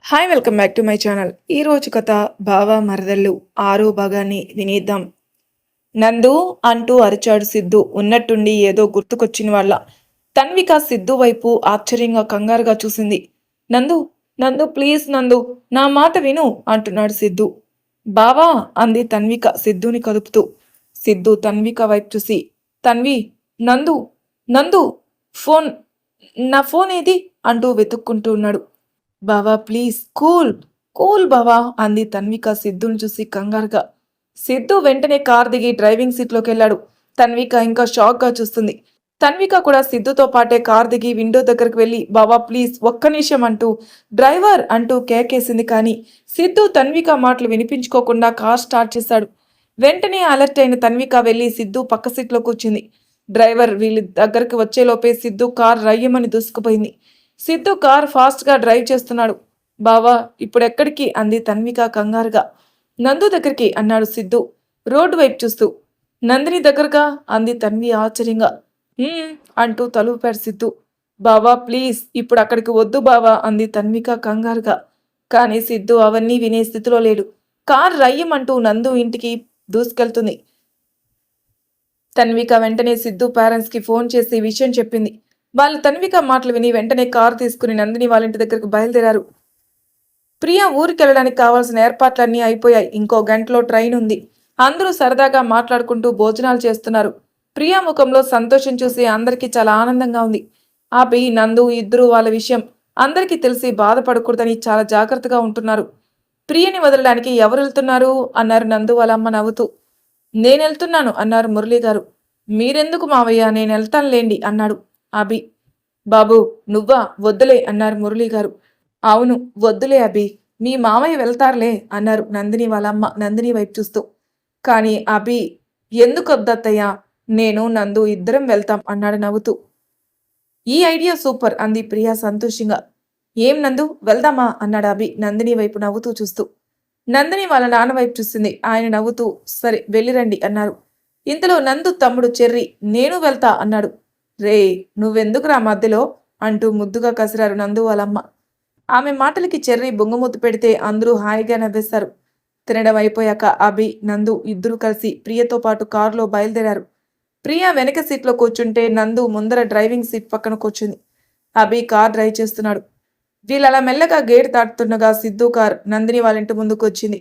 Hi welcome back to my channel. ఈ రోజు కథ బావ మరదళ్ళు 6వ భాగాన్ని వినేద్దాం. నందు అంటూ అరిచాడు సిద్ధు. ఉన్నట్టుండి ఏదో గుర్తుకొచ్చిన వాళ్ళ తన్విక సిద్ధు వైపు ఆశ్చర్యంగా కంగారుగా చూసింది. నందు, నందు ప్లీజ్ నందు, నా మాట విను అంటున్నాడు సిద్ధు. బావా అంది తన్విక సిద్ధుని కదుపుతూ. సిద్ధు తన్విక వైపు చూసి, తన్వి, నందు, నందు, ఫోన్, నా ఫోన్ ఏది అంటూ వెతుక్కుంటూ ఉన్నాడు. బావా ప్లీజ్ కూల్, కూల్ బావా అంది తన్విక సిద్ధుని చూసి కంగారుగా. సిద్ధు వెంటనే కార్ దిగి డ్రైవింగ్ సీట్లోకి వెళ్ళాడు. తన్విక ఇంకా షాక్గా చూస్తుంది. తన్విక కూడా సిద్ధుతో పాటే కార్ దిగి విండో దగ్గరకు వెళ్ళి బావా ప్లీజ్ ఒక్క నిమిషం అంటూ డ్రైవర్ అంటూ కేకేసింది. కానీ సిద్ధు తన్విక మాటలు వినిపించుకోకుండా కార్ స్టార్ట్ చేశాడు. వెంటనే అలర్ట్ అయిన తన్విక వెళ్ళి సిద్ధు పక్క సీట్లో కూర్చుంది. డ్రైవర్ వీళ్ళ దగ్గరకు వచ్చేలోపే సిద్ధు కార్ రయ్యమని దూసుకుపోయింది. సిద్ధు కార్ ఫాస్ట్గా డ్రైవ్ చేస్తున్నాడు. బావా ఇప్పుడెక్కడికి అంది తన్విక కంగారుగా. నందు దగ్గరికి అన్నాడు సిద్ధు రోడ్డు వైపు చూస్తూ. నందిని దగ్గరగా అంది తన్వి ఆశ్చర్యంగా. అంటూ తలుపాడు సిద్ధు. బావా ప్లీజ్ ఇప్పుడు అక్కడికి వద్దు బావా అంది తన్విక కంగారుగా. కానీ సిద్ధు అవన్నీ వినే స్థితిలో లేడు. కార్ రయ్యమంటూ నందు ఇంటికి దూసుకెళ్తుంది. తన్విక వెంటనే సిద్ధు పేరెంట్స్కి ఫోన్ చేసి విషయం చెప్పింది. వాళ్ళు తన్విక మాటలు విని వెంటనే కారు తీసుకుని నందిని వాళ్ళ ఇంటి దగ్గరకు బయలుదేరారు. ప్రియా ఊరికెళ్ళడానికి కావాల్సిన ఏర్పాట్లన్నీ అయిపోయాయి. ఇంకో గంటలో ట్రైన్ ఉంది. అందరూ సరదాగా మాట్లాడుకుంటూ భోజనాలు చేస్తున్నారు. ప్రియా ముఖంలో సంతోషం చూసి అందరికీ చాలా ఆనందంగా ఉంది. ఆపి నందు ఇద్దరు వాళ్ళ విషయం అందరికీ తెలిసి బాధపడకూడదని చాలా జాగ్రత్తగా ఉంటున్నారు. ప్రియని వదలడానికి ఎవరు వెళ్తున్నారు అన్నారు నందు వాళ్ళ అమ్మ నవ్వుతూ. నేనెళ్తున్నాను అన్నారు మురళి గారు. మీరెందుకు మావయ్య, నేను వెళ్తానులేండి అన్నాడు అభి. బాబు నువ్వా, వద్దులే అన్నారు మురళి గారు. అవును వద్దులే అభి, మీ మామయ్య వెళ్తారులే అన్నారు నందిని వాళ్ళమ్మ నందిని వైపు చూస్తూ. కానీ అభి, ఎందుకు వద్దత్తయ్యా, నేను నందు ఇద్దరం వెళ్తాం అన్నాడు నవ్వుతూ. ఈ ఐడియా సూపర్ అంది ప్రియా సంతోషంగా. ఏం నందు వెళ్దామా అన్నాడు అభి నందిని వైపు నవ్వుతూ చూస్తూ. నందిని వాళ్ళ నాన్న వైపు చూసింది. ఆయన నవ్వుతూ సరే వెళ్ళిరండి అన్నారు. ఇంతలో నందు తమ్ముడు చెర్రి నేను వెళ్తా అన్నాడు. రే నువ్వెందుకురా మధ్యలో అంటూ ముద్దుగా కసిరారు నందు వాళ్ళమ్మ. ఆమె మాటలకి చెర్రి బొంగుమూత పెడితే అందరూ హాయిగా నవ్వేశారు. తినడం అయిపోయాక అభి నందు ఇద్దరూ కలిసి ప్రియతో పాటు కారులో బయలుదేరారు. ప్రియ వెనక సీట్లో కూర్చుంటే నందు ముందర డ్రైవింగ్ సీట్ పక్కన కూర్చుంది. అభి కార్ డ్రైవ్ చేస్తున్నాడు. వీళ్ళలా మెల్లగా గేట్ దాటుతుండగా సిద్ధు కార్ నందిని వాళ్ళ ఇంటి ముందుకు వచ్చింది.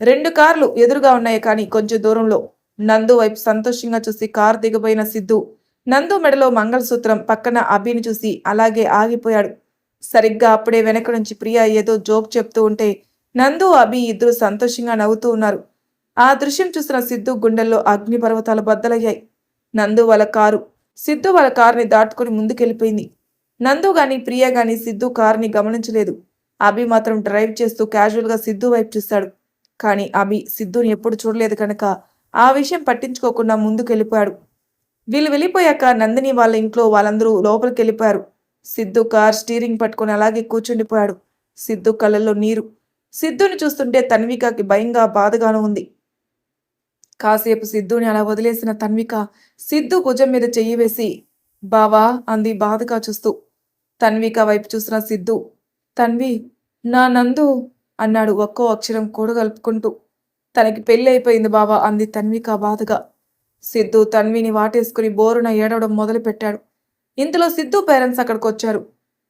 2 కార్లు ఎదురుగా ఉన్నాయి. కానీ కొంచెం దూరంలో నందు వైపు సంతోషంగా చూసి కార్ దిగబోయిన సిద్ధు నందు మెడలో మంగళసూత్రం పక్కన అభిని చూసి అలాగే ఆగిపోయాడు. సరిగ్గా అప్పుడే వెనక నుంచి ప్రియా ఏదో జోక్ చెప్తూ ఉంటే నందు అభి ఇద్దరు సంతోషంగా నవ్వుతూ ఉన్నారు. ఆ దృశ్యం చూసిన సిద్ధు గుండెల్లో అగ్ని పర్వతాలు బద్దలయ్యాయి. నందు వాళ్ళ కారు సిద్ధు వాళ్ళ కారుని దాటుకుని ముందుకెళ్ళిపోయింది. నందు గాని ప్రియా గాని సిద్ధు కారుని గమనించలేదు. అభి మాత్రం డ్రైవ్ చేస్తూ క్యాజువల్గా సిద్ధు వైపు చూశాడు. కానీ అభి సిద్ధుని ఎప్పుడు చూడలేదు కనుక ఆ విషయం పట్టించుకోకుండా ముందుకెళ్ళిపోయాడు. వీళ్ళు వెళ్ళిపోయాక నందిని వాళ్ళ ఇంట్లో వాళ్ళందరూ లోపలికి వెళ్ళిపోయారు. సిద్ధు కార్ స్టీరింగ్ పట్టుకుని అలాగే కూర్చుండిపోయాడు. సిద్ధు కళ్ళల్లో నీరు. సిద్ధుని చూస్తుంటే తన్వికకి భయంగా బాధగాను ఉంది. కాసేపు సిద్ధుని అలా వదిలేసిన తన్విక సిద్ధు భుజం మీద చెయ్యి వేసి బావా అంది బాధగా చూస్తూ. తన్విక వైపు చూసిన సిద్ధు తన్వి, నా నందు అన్నాడు ఒక్కో అక్షరం కూడగలుపుకుంటూ. తనకి పెళ్ళి అయిపోయింది బావా అంది తన్విక బాధగా. సిద్ధు తన్విని వాటేసుకుని బోరున ఏడవడం మొదలుపెట్టాడు. ఇంతలో సిద్ధు పేరెంట్స్ అక్కడికి వచ్చారు.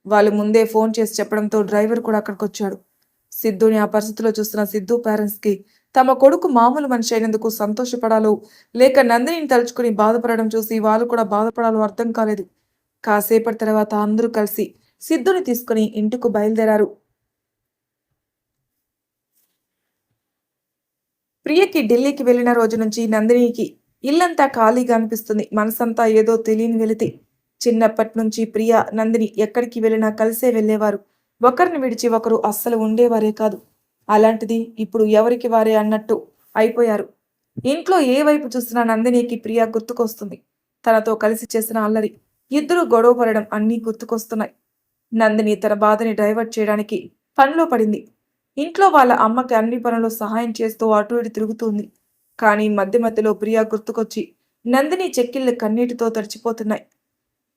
వాళ్ళు ముందే ఫోన్ చేసి చెప్పడంతో డ్రైవర్ కూడా అక్కడికి వచ్చాడు. సిద్ధుని ఆ పరిస్థితిలో చూస్తున్న సిద్ధు పేరెంట్స్కి తమ కొడుకు మామూలు మనిషి అయినందుకు సంతోషపడాలో లేక నందినిని తలుచుకుని బాధపడడం చూసి వాళ్ళు కూడా బాధపడాలో అర్థం కాలేదు. కాసేపటి తర్వాత అందరూ కలిసి సిద్ధుని తీసుకుని ఇంటికి బయలుదేరారు. ప్రియకి ఢిల్లీకి వెళ్లిన రోజు నుంచి నందినికి ఇల్లంతా ఖాళీగా అనిపిస్తుంది. మనసంతా ఏదో తెలియని వెలితి. చిన్నప్పటి నుంచి ప్రియ నందిని ఎక్కడికి వెళ్ళినా కలిసే వెళ్ళేవారు. ఒకరిని విడిచి ఒకరు అస్సలు ఉండేవారే కాదు. అలాంటిది ఇప్పుడు ఎవరికి వారే అన్నట్టు అయిపోయారు. ఇంట్లో ఏ వైపు చూసినా నందినికి ప్రియ గుర్తుకొస్తుంది. తనతో కలిసి చేసిన అల్లరి, ఇద్దరు గొడవ పడడం అన్నీ గుర్తుకొస్తున్నాయి. నందిని తన బాధని డైవర్ట్ చేయడానికి పనిలో పడింది. ఇంట్లో వాళ్ళ అమ్మకి అన్ని పనులు సహాయం చేస్తూ అటు ఇటు తిరుగుతుంది. కానీ మధ్య మధ్యలో ప్రియా గుర్తుకొచ్చి నందిని చెక్కిళ్ళు కన్నీటితో తడిచిపోతున్నాయి.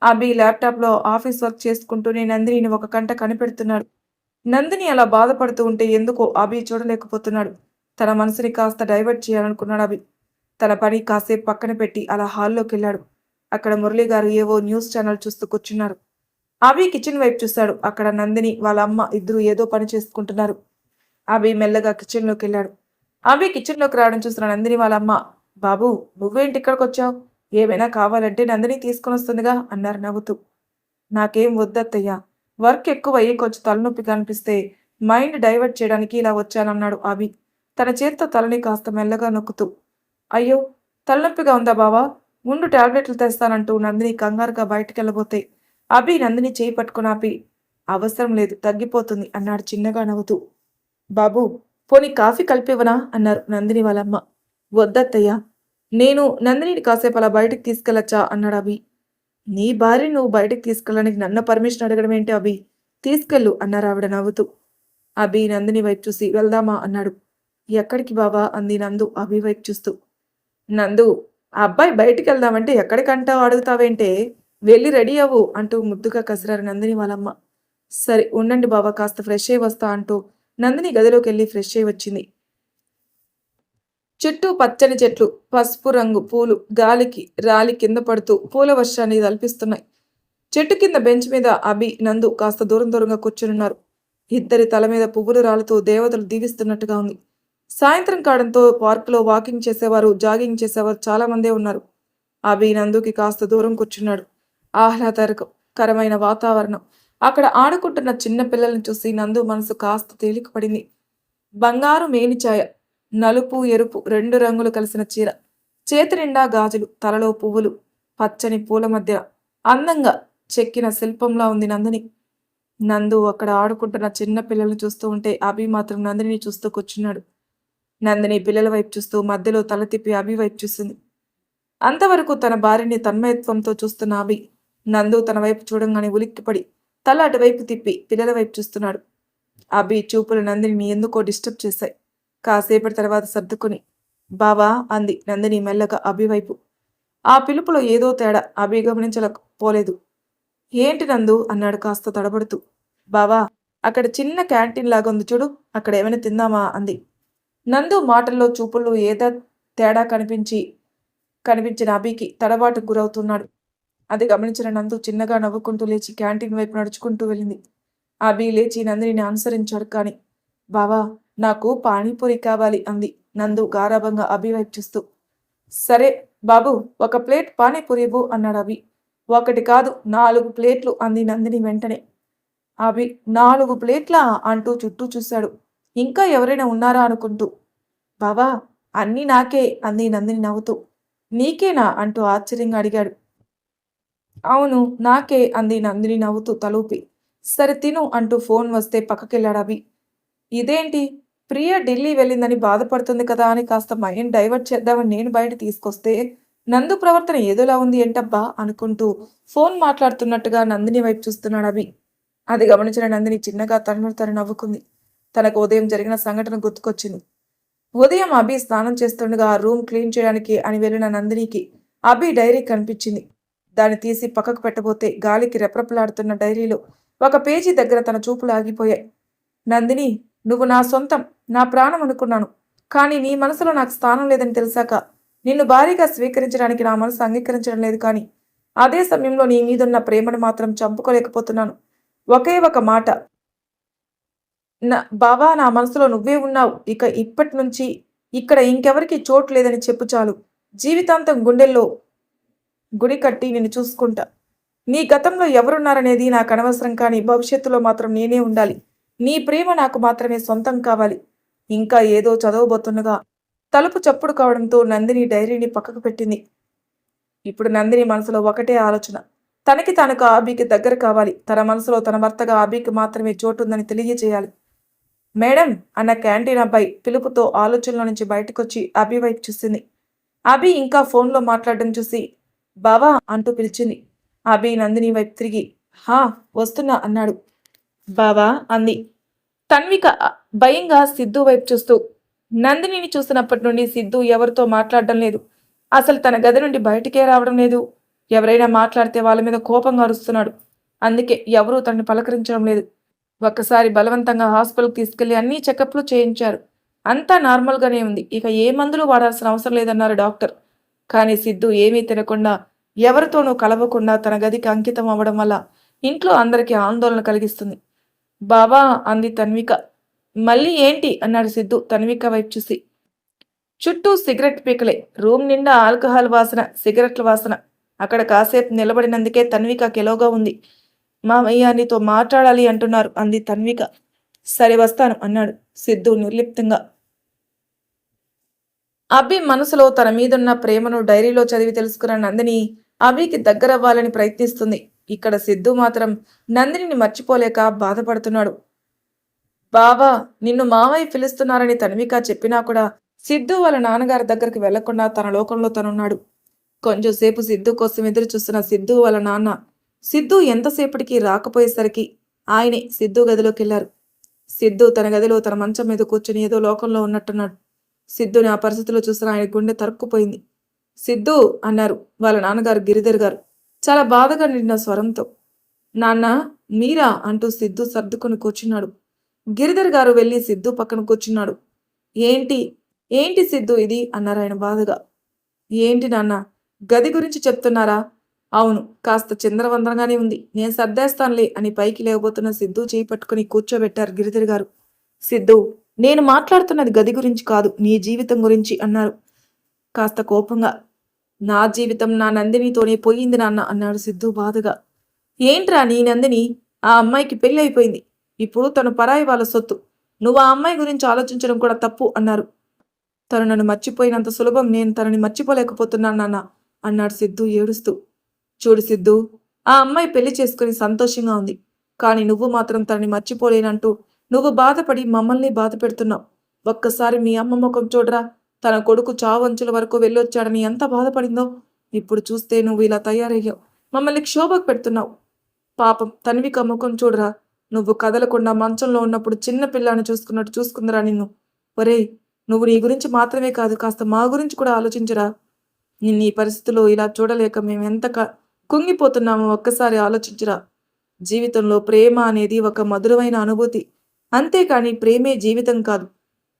అభి ల్యాప్టాప్లో ఆఫీస్ వర్క్ చేసుకుంటూనే నందినిని ఒక కంట కనిపెడుతున్నాడు. నందిని అలా బాధపడుతూ ఉంటే ఎందుకో అభి చూడలేకపోతున్నాడు. తన మనసుని కాస్త డైవర్ట్ చేయాలనుకున్నాడు అభి. తన పని కాసేపు పక్కన పెట్టి అలా హాల్లోకి వెళ్ళాడు. అక్కడ మురళి గారు ఏవో న్యూస్ ఛానల్ చూస్తూ కూర్చున్నారు. అభి కిచెన్ వైపు చూశాడు. అక్కడ నందిని వాళ్ళ అమ్మ ఇద్దరు ఏదో పని చేసుకుంటున్నారు. అభి మెల్లగా కిచెన్లోకి వెళ్ళాడు. అభి కిచెన్లోకి రావడం చూసిన నందిని వాళ్ళ అమ్మ, బాబు నువ్వేంటి ఇక్కడికి వచ్చావు? ఏమైనా కావాలంటే నందిని తీసుకొని వస్తుందిగా అన్నారు నవ్వుతూ. నాకేం వద్దత్తయ్యా, వర్క్ ఎక్కువయ్యి కొంచెం తలనొప్పిగా అనిపిస్తే మైండ్ డైవర్ట్ చేయడానికి ఇలా వచ్చానన్నాడు అభి తన చేతితో తలని కాస్త మెల్లగా నొక్కుతూ. అయ్యో, తలనొప్పిగా ఉందా బావా? ముందు టాబ్లెట్లు తెస్తానంటూ నందిని కంగారుగా బయటికెళ్ళబోతే అభి నందిని చేయి పట్టుకుని ఆపి, అవసరం లేదు, తగ్గిపోతుంది అన్నాడు చిన్నగా నవ్వుతూ. బాబు, పోనీ కాఫీ కలిపివనా అన్నారు నందిని వాళ్ళమ్మ. వద్దత్తయ్యా, నేను నందినిని కాసేపు అలా బయటికి తీసుకెళ్ళచ్చా అన్నాడు అభి. నీ భార్య నువ్వు బయటికి తీసుకెళ్ళడానికి నన్ను పర్మిషన్ అడగడం ఏంటి అభి? తీసుకెళ్ళు అన్నారు ఆవిడ నవ్వుతూ. అభి నందిని వైపు చూసి వెళ్దామా అన్నాడు. ఎక్కడికి బావా అంది నందు అభి వైపు చూస్తూ. నందు, ఆ అబ్బాయి బయటికి వెళ్దామంటే ఎక్కడికంటావు అడుగుతావేంటే? వెళ్ళి రెడీ అవ్వు అంటూ ముద్దుగా కసిరారు నందిని వాళ్ళమ్మ. సరే ఉండండి బావా, కాస్త ఫ్రెష్ అయ్యి వస్తా అంటూ నందిని గదిలోకి వెళ్ళి ఫ్రెష్ అయ్యి వచ్చింది. చుట్టూ పచ్చని చెట్లు, పసుపు రంగు పూలు గాలికి రాలి కింద పడుతూ పూల వర్షాన్ని తల్పిస్తున్నాయి. చెట్టు కింద బెంచ్ మీద అభి నందు కాస్త దూరం దూరంగా కూర్చునున్నారు. ఇద్దరి తల మీద పువ్వులు రాలుతూ దేవతలు దీవిస్తున్నట్టుగా ఉంది. సాయంత్రం కావడంతో పార్కులో వాకింగ్ చేసేవారు, జాగింగ్ చేసేవారు చాలా మందే ఉన్నారు. అభి నందుకి కాస్త దూరం కూర్చున్నాడు. ఆహ్లాదకరమైన వాతావరణం. అక్కడ ఆడుకుంటున్న చిన్న పిల్లల్ని చూసి నందు మనసు కాస్త తేలిక పడింది. బంగారు మేనిఛాయ, నలుపు ఎరుపు రెండు రంగులు కలిసిన చీర, చేతి నిండా గాజులు, తలలో పువ్వులు, పచ్చని పూల మధ్య అందంగా చెక్కిన శిల్పంలా ఉంది నందిని. నందు అక్కడ ఆడుకుంటున్న చిన్న పిల్లల్ని చూస్తూ ఉంటే అభి మాత్రం నందిని చూస్తూ కూర్చున్నాడు. నందిని పిల్లల వైపు చూస్తూ మధ్యలో తల తిప్పి అభి వైపు చూసింది. అంతవరకు తన భార్యని తన్మయత్వంతో చూస్తున్న అభి నందు తన వైపు చూడంగానే ఉలిక్కిపడి తల అటువైపు తిప్పి పిల్లల వైపు చూస్తున్నాడు. అభి చూపులు నందిని ఎందుకో డిస్టర్బ్ చేశాయి. కాసేపటి తర్వాత సర్దుకుని బావా అంది నందిని మెల్లగా అభి వైపు. ఆ పిలుపులో ఏదో తేడా అభి గమనించలేకపోలేదు. ఏంటి నందు అన్నాడు కాస్త తడబడుతూ. బావా, అక్కడ చిన్న క్యాంటీన్ లాగా ఉంది చూడు, అక్కడ ఏమైనా తిందామా అంది. నందు మాటల్లో చూపుల్లో ఏదో తేడా కనిపించిన అభికి తడబాటుకు గురవుతున్నాడు. అది గమనించిన నందు చిన్నగా నవ్వుకుంటూ లేచి క్యాంటీన్ వైపు నడుచుకుంటూ వెళ్ళింది. అభి లేచి నందిని అనుసరించాడు. కానీ బావా, నాకు పానీపూరి కావాలి అంది నందు గారాభంగా అభి వైపు చూస్తూ. సరే బాబు, ఒక ప్లేట్ పానీపూరి ఇవ్వు అన్నాడు అభి. ఒకటి కాదు 4 ప్లేట్లు అంది నందిని వెంటనే. అభి 4 ప్లేట్లా అంటూ చుట్టూ చూశాడు. ఇంకా ఎవరైనా ఉన్నారా అనుకుంటూ. బావా, అన్నీ నాకే అంది నందిని నవ్వుతూ. నీకేనా అంటూ ఆశ్చర్యంగా అడిగాడు. అవును నాకే అంది నందిని నవ్వుతూ తలూపి. సరే తిను అంటూ ఫోన్ వస్తే పక్కకెళ్ళాడు అభి. ఇదేంటి, ప్రియ ఢిల్లీ వెళ్ళిందని బాధపడుతుంది కదా అని కాస్త మైండ్ డైవర్ట్ చేద్దామని నేను బయట తీసుకొస్తే నందు ప్రవర్తన ఏదోలా ఉంది ఏంటబ్బా అనుకుంటూ ఫోన్ మాట్లాడుతున్నట్టుగా నందిని వైపు చూస్తున్నాడు అభి. అది గమనించిన నందిని చిన్నగా తను నవ్వుకుంది. తనకు ఉదయం జరిగిన సంఘటన గుర్తుకొచ్చింది. ఉదయం అభి స్నానం చేస్తుండగా ఆ రూమ్ క్లీన్ చేయడానికి అని వెళ్ళిన నందినికి అభి డైరీ కనిపించింది. దాన్ని తీసి పక్కకు పెట్టబోతే గాలికి రెప్రపలాడుతున్న డైరీలో ఒక పేజీ దగ్గర తన చూపులు ఆగిపోయాయి. నందిని, నువ్వు నా సొంతం, నా ప్రాణం అనుకున్నాను. కానీ నీ మనసులో నాకు స్థానం లేదని తెలిసాక నిన్ను భారీగా స్వీకరించడానికి నా మనసు అంగీకరించడం లేదు. కానీ అదే సమయంలో నీ మీదున్న ప్రేమను మాత్రం చంపుకోలేకపోతున్నాను. ఒకే ఒక మాట, బావా, నా మనసులో నువ్వే ఉన్నావు. ఇక ఇప్పటి నుంచి ఇక్కడ ఇంకెవరికి చోటు లేదని చెప్పు చాలు. జీవితాంతం గుండెల్లో గుడి కట్టి నిన్ను చూసుకుంటా. నీ గతంలో ఎవరున్నారనేది నాకు అనవసరం, కానీ భవిష్యత్తులో మాత్రం నేనే ఉండాలి. నీ ప్రేమ నాకు మాత్రమే సొంతం కావాలి. ఇంకా ఏదో చదవబోతుండగా తలుపు చప్పుడు కావడంతో నందిని డైరీని పక్కకు పెట్టింది. ఇప్పుడు నందిని మనసులో ఒకటే ఆలోచన, తనకి తనకు ఆబీకి దగ్గర కావాలి. తన మనసులో తన భర్తగా ఆబీకి మాత్రమే చోటు ఉందని తెలియజేయాలి. మేడం అన్న క్యాంటీన్ అబ్బాయి పిలుపుతో ఆలోచనలో నుంచి బయటకొచ్చి అభి వైపు చూసింది. అభి ఇంకా ఫోన్లో మాట్లాడడం చూసి బావా అంటూ పిలిచింది. అభి నందిని వైపు తిరిగి హా వస్తున్నా అన్నాడు. బావా అంది తన్విక భయంగా సిద్ధు వైపు చూస్తూ. నందినిని చూసినప్పటి నుండి సిద్ధు ఎవరితో మాట్లాడడం లేదు. అసలు తన గది నుండి బయటికే రావడం లేదు. ఎవరైనా మాట్లాడితే వాళ్ళ మీద కోపంగా అరుస్తున్నాడు. అందుకే ఎవరూ తనని పలకరించడం లేదు. ఒక్కసారి బలవంతంగా హాస్పిటల్కి తీసుకెళ్లి అన్ని చెకప్లు చేయించారు. అంతా నార్మల్గానే ఉంది. ఇక ఏ మందులు వాడాల్సిన అవసరం లేదన్నారు డాక్టర్. కానీ సిద్ధు ఏమీ తినకుండా, ఎవరితోనూ కలవకుండా తన గదికి అంకితం అవ్వడం వల్ల ఇంట్లో అందరికీ ఆందోళన కలిగిస్తుంది. బావా అంది తన్విక. మళ్ళీ ఏంటి అన్నాడు సిద్ధు తన్విక వైపు చూసి. చుట్టూ సిగరెట్ పీకలే. రూమ్ నిండా ఆల్కహాల్ వాసన, సిగరెట్ల వాసన. అక్కడ కాసేపు నిలబడినందుకే తన్విక కెలోగా ఉంది. మామయ్య నీతో మాట్లాడాలి అంటున్నారు అంది తన్విక. సరే వస్తాను అన్నాడు సిద్ధు నిర్లిప్తంగా. అభి మనసులో తన మీదున్న ప్రేమను డైరీలో చదివి తెలుసుకున్న నందిని అభికి దగ్గరవ్వాలని ప్రయత్నిస్తుంది. ఇక్కడ సిద్ధు మాత్రం నందినిని మర్చిపోలేక బాధపడుతున్నాడు. బావా నిన్ను మావయ్య పిలుస్తున్నారని తన్విక చెప్పినా కూడా సిద్ధు వాళ్ళ నాన్నగారి దగ్గరికి వెళ్లకుండా తన లోకంలో తనున్నాడు. కొంచెంసేపు సిద్ధు కోసం ఎదురు చూస్తున్న సిద్ధు వాళ్ళ నాన్న సిద్ధు ఎంతసేపటికి రాకపోయేసరికి ఆయనే సిద్ధు గదిలోకి వెళ్లారు. సిద్ధు తన గదిలో తన మంచం మీద కూర్చుని ఏదో లోకంలో ఉన్నట్టున్నాడు. సిద్ధుని ఆ పరిస్థితిలో చూసిన ఆయన గుండె తరుక్కుపోయింది. సిద్ధు అన్నారు వాళ్ళ నాన్నగారు గిరిధర్ గారు చాలా బాధగా నిండిన స్వరంతో. నాన్న మీరా అంటూ సిద్ధు సర్దుకొని కూర్చున్నాడు. గిరిధర్ గారు వెళ్ళి సిద్ధు పక్కన కూర్చున్నాడు. ఏంటి ఏంటి సిద్ధు ఇది అన్నారు ఆయన బాధగా. ఏంటి నాన్న గది గురించి చెప్తున్నారా? అవును కాస్త చిందరవందరగానే ఉంది, నేను సర్దేస్తానులే అని పైకి లేవబోతున్న సిద్ధు చేయి పట్టుకుని కూర్చోబెట్టారు గిరిధర్ గారు. సిద్ధు నేను మాట్లాడుతున్నది గది గురించి కాదు, నీ జీవితం గురించి అన్నారు కాస్త కోపంగా. నా జీవితం నా నందినితోనే పోయింది నాన్న అన్నాడు సిద్ధు బాధగా. ఏంట్రా నీ నందిని? ఆ అమ్మాయికి పెళ్లి అయిపోయింది. ఇప్పుడు తను పరాయి వాళ్ళ సొత్తు. నువ్వు ఆ అమ్మాయి గురించి ఆలోచించడం కూడా తప్పు అన్నారు. తను నన్ను మర్చిపోయినంత సులభం నేను తనని మర్చిపోలేకపోతున్నాను నాన్న అన్నాడు సిద్ధు ఏడుస్తూ. చూడు సిద్ధు, ఆ అమ్మాయి పెళ్లి చేసుకుని సంతోషంగా ఉంది. కానీ నువ్వు మాత్రం తనని మర్చిపోలేనంటూ నువ్వు బాధపడి మమ్మల్ని బాధ పెడుతున్నావు. ఒక్కసారి మీ అమ్మ ముఖం చూడరా. తన కొడుకు చావంచుల వరకు వెళ్ళొచ్చాడని ఎంత బాధపడిందో. ఇప్పుడు చూస్తే నువ్వు ఇలా తయారయ్యావు, మమ్మల్ని క్షోభకు పెడుతున్నావు. పాపం తన్విక ముఖం చూడరా. నువ్వు కదలకుండా మంచంలో ఉన్నప్పుడు చిన్న పిల్లాన్ని చూసుకున్నట్టు చూసుకుందరా నిన్ను. ఒరేయ్ నువ్వు నీ గురించి మాత్రమే కాదు, కాస్త మా గురించి కూడా ఆలోచించరా. నిన్ను ఈ పరిస్థితిలో ఇలా చూడలేక మేమెంత కుంగిపోతున్నామో ఒక్కసారి ఆలోచించరా. జీవితంలో ప్రేమ అనేది ఒక మధురమైన అనుభూతి, అంతేకాని ప్రేమే జీవితం కాదు.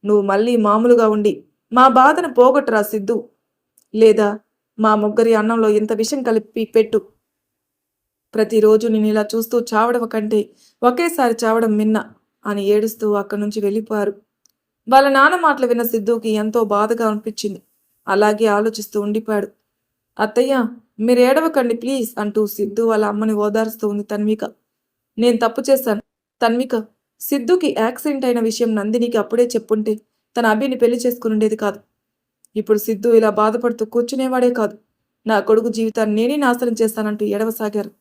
నువ్వు మళ్ళీ మామూలుగా ఉండి మా బాధను పోగొట్టరా సిద్ధు. లేదా మా ముగ్గురి అన్నంలో ఇంత విషం కలిపి పెట్టు. ప్రతిరోజు నేను ఇలా చూస్తూ చావడం కంటే ఒకేసారి చావడం మిన్న అని ఏడుస్తూ అక్కడి నుంచి వెళ్ళిపోయారు. వాళ్ళ నాన్న మాటలు విన్న సిద్ధుకి ఎంతో బాధగా అనిపించింది. అలాగే ఆలోచిస్తూ ఉండిపోయాడు. అత్తయ్య మీరు ఏడవకండి ప్లీజ్ అంటూ సిద్ధు వాళ్ళ అమ్మని ఓదారుస్తూ ఉంది తన్విక. నేను తప్పు చేశాను తన్విక. సిద్ధుకి యాక్సిడెంట్ అయిన విషయం నందినికి అప్పుడే చెప్పుంటే తన అభిని పెళ్లి చేసుకుని ఉండేది కాదు. ఇప్పుడు సిద్ధు ఇలా బాధపడుతూ కూర్చునేవాడే కాదు. నా కొడుకు జీవితాన్ని నేనే నాశనం చేస్తానంటూ ఎడవసాగారు.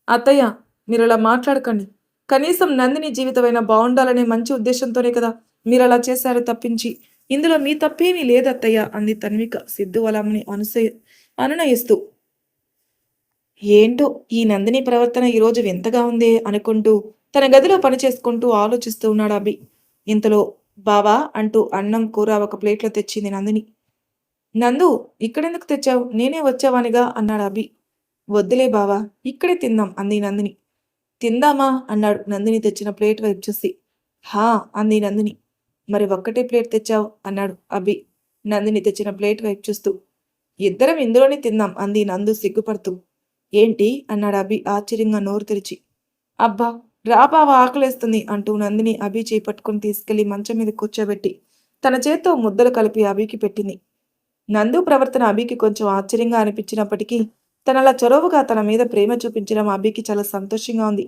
అత్తయ్య మీరు అలా మాట్లాడకండి. కనీసం నందిని జీవితమైనా బాగుండాలనే మంచి ఉద్దేశంతోనే కదా మీరు అలా చేశారు తప్పించి ఇందులో మీ తప్పేమీ లేదత్తయ్య అంది తన్విక సిద్ధు వాళ్ళ అమ్మని అనునయిస్తూ. ఏంటో ఈ నందిని ప్రవర్తన ఈరోజు వింతగా ఉందే అనుకుంటూ తన గదిలో పని చేసుకుంటూ ఆలోచిస్తూ ఉన్నాడు అభి. ఇంతలో బావా అంటూ అన్నం కూర ఒక ప్లేట్లో తెచ్చింది నందిని. నందు ఇక్కడెందుకు తెచ్చావు, నేనే వచ్చావానిగా అన్నాడు అభి. వద్దులే బావా ఇక్కడే తిందాం అంది నందిని. తిందామా అన్నాడు నందిని తెచ్చిన ప్లేట్ వైపు చూసి. హా అంది నందిని. మరి ఒక్కటే ప్లేట్ తెచ్చావు అన్నాడు అభి నందిని తెచ్చిన ప్లేట్ వైపు చూస్తూ. ఇద్దరం ఇందులోనే తిందాం అంది నందు సిగ్గుపడుతూ. ఏంటి అన్నాడు అభి ఆశ్చర్యంగా నోరు తెరిచి. అబ్బా రా బావా ఆకలేస్తుంది అంటూ నందిని అభి చేయి పట్టుకుని తీసుకెళ్లి మంచం మీద కూర్చోబెట్టి తన చేత్తో ముద్దలు కలిపి అభికి పెట్టింది. నందు ప్రవర్తన అభికి కొంచెం ఆశ్చర్యంగా అనిపించినప్పటికీ తనలా చొరవగా తన మీద ప్రేమ చూపించడం అభికి చాలా సంతోషంగా ఉంది.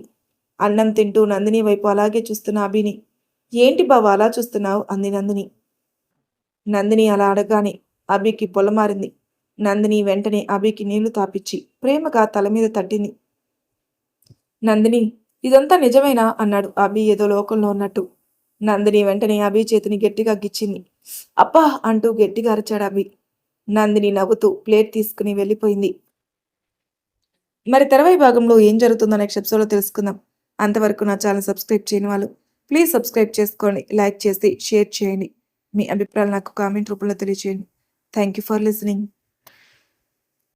అన్నం తింటూ నందిని వైపు అలాగే చూస్తున్న అభిని, ఏంటి బావ అలా చూస్తున్నావు అంది నందిని. నందిని అలా అడగానే అభికి పొలమారింది. నందిని వెంటనే అభికి నీళ్లు తాపిచ్చి ప్రేమగా తల మీద తట్టింది. నందిని ఇదంతా నిజమేనా అన్నాడు అభి ఏదో లోకంలో ఉన్నట్టు. నందిని వెంటనే అభి చేతిని గట్టిగా గిచ్చింది. అబ్బా అంటూ గట్టిగా అరిచాడు అభి. నందిని నవ్వుతూ ప్లేట్ తీసుకుని వెళ్ళిపోయింది. మరి తర్వాయి భాగంలో ఏం జరుగుతుందో నెక్స్ట్ ఎపిసోడ్లో తెలుసుకుందాం. అంతవరకు నా ఛానల్ సబ్స్క్రైబ్ చేయని వాళ్ళు ప్లీజ్ సబ్స్క్రైబ్ చేసుకోండి, లైక్ చేసి షేర్ చేయండి. మీ అభిప్రాయాలు నాకు కామెంట్ రూపంలో తెలియజేయండి. Thank you for listening.